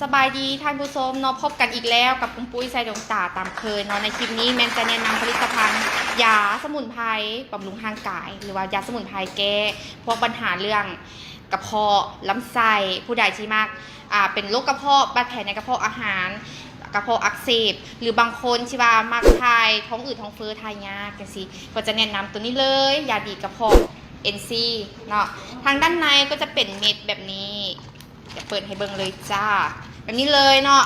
สบายดีท่านผู้ชมเนาะพบกันอีกแล้วกับปุ้มปุ้ยไซดงตาตามเคยเนาะในคลิปนี้แมนจะแนะนำผลิตภัณฑ์ยาสมุนไพรบำรุงร่างกายหรือว่ายาสมุนไพรแก้พวกปัญหาเรื่องกระเพาะลำไส้ผู้ใดที่มากเป็นโรคกระเพาะบาดแผลในกระเพาะอาหารกระเพาะอักเสบหรือบางคนที่ว่ามากทายท้องอืดท้องเฟ้อทายยากจังซี่ก็จะแนะนำตัวนี้เลยยาดีกระเพาะ NC เนาะทางด้านในก็จะเป็นเม็ดแบบนี้จะเปิดให้เบิ่งเลยจ้าแบบนี้เลยเนาะ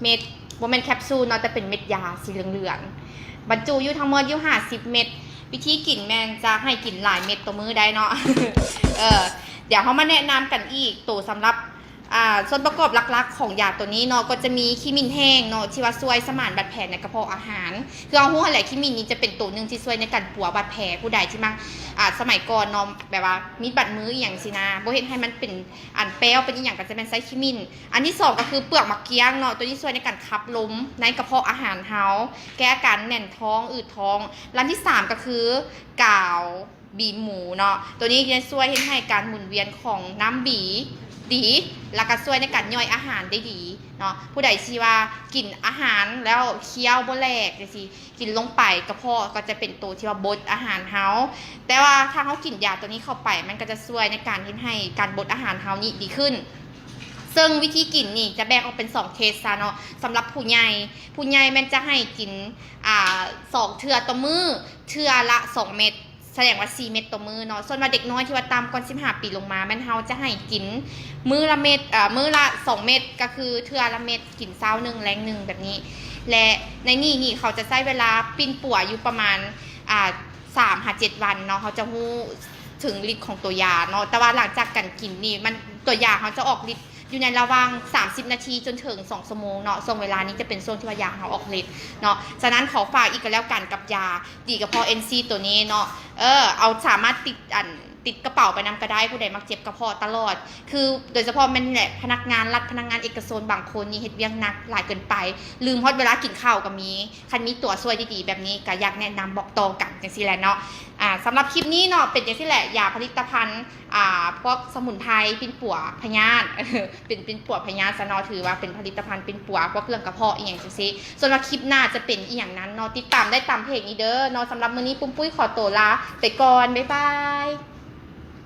เม็ดโมเมนต์แคปซูลเนาะแต่เป็นเม็ดยาสีเหลืองๆบรรจุอยู่ทั้งหมดอยู่50 เม็ดวิธีกินแมนจะให้กินหลายเม็ดต่อมื้อได้เนาะ เดี๋ยวเขามาแนะนำกันอีกตัวสำหรับส่วนประกอบหลักๆของยาตัวนี้เนาะก็จะมีขี้มินแห้งเนาะที่ว่าช่วยสมานบาดแผลในกระเพาะอาหารคือเอาหัวแหละขี้มินนี้จะเป็นตัวหนึ่งที่ช่วยในการปัวบาดแผลผู้ใดที่มาสมัยก่อนเนาะแบบว่ามีบัดมืออย่างสินะโบเห็นให้มันเป็นแป้วเป็นอย่างก็จะเป็นไซขี้มินอันที่2ก็คือเปลือกมะเกียงเนาะตัวนี้ช่วยในการขับลมในกระเพาะอาหารเฮาแก้อาการแน่นท้องอืดท้องและที่3ก็คือกาวบีหมูเนาะตัวนี้จะช่วยให้การหมุนเวียนของน้ำบีดีแล้วก็ช่วยในการย่อยอาหารได้ดีเนาะผู้ใดที่ว่ากินอาหารแล้วเคี้ยวบ่แลกจังซี่กินลงไปกระเพาะก็จะเป็นตัวที่ว่าบดอาหารเฮาแต่ว่าถ้าเฮากินยาตัวนี้เข้าไปมันก็จะช่วยในการเฮ็ดให้การบดอาหารเฮานี่ดีขึ้นซึ่งวิธีกินนี่จะแบ่งออกเป็น2เคสซะเนาะสำหรับผู้ใหญ่มันจะให้กิน2เทื่อต่อมื้อเทื่อละ2 เม็ดแสดงว่า4 เม็ดต่อมื้อเนาะส่วนว่าเด็กน้อยที่ว่าตามก่อน15 ปีลงมาแม่นเฮาจะให้กินมื้อละเม็ดมื้อละ2 เม็ดก็คือเทื่อละเม็ดกินเช้า1แลง1แบบนี้และในนี่เขาจะใช้เวลาปิ้นป่วยอยู่ประมาณ3-7 วันเนาะเขาจะฮู้ถึงฤทธิ์ของตัวยาเนาะแต่ว่าหลังจากการกินนี่มันตัวยาเขาจะออกฤทธิ์อยู่ในระหว่าง30 นาทีจนถึง2 ชั่วโมงเนาะช่วงเวลานี้จะเป็นช่วงที่ว่ายาเขาออกฤทธิ์เนาะฉะนั้นขอฝากอีกก็แล้วกันกับยาดีกระเพาะ NC ตัวนี้เนาะเอาสามารถติดกระเป๋าไปนำก็ได้ผู้ใดมักเจ็บกระเพาะตลอดคือโดยเฉพาะมันแหละพนักงานรัฐพนักงานเอกชนบางคนนี่เฮ็ดเวียงหนักหลายเกินไปลืมฮอดเวลากินข้าวก็มีคันมีตัวช่วยดีๆแบบนี้ก็อยากแนะนำบอกต่อกันจังซี่แหละเนาะสำหรับคลิปนี้เนาะเป็นจังซี่แหละยาผลิตภัณฑ์พวกสมุนไพรปิ่นปัวพญานเป็นปิ่นปัวพญานซะเนาะถือว่าเป็นผลิตภัณฑ์ปิ่นปัวพวกเรื่องกระเพาะอีหยังจังซี่ส่วนว่าคลิปหน้าจะเป็นอีหยังนั้นเนาะติดตามได้ตามเพจนี้เด้อเนาะสำหรับมื้อนี้ปุ้มปุ้ยขอตัวลาไปก่อนบ๊ายบาย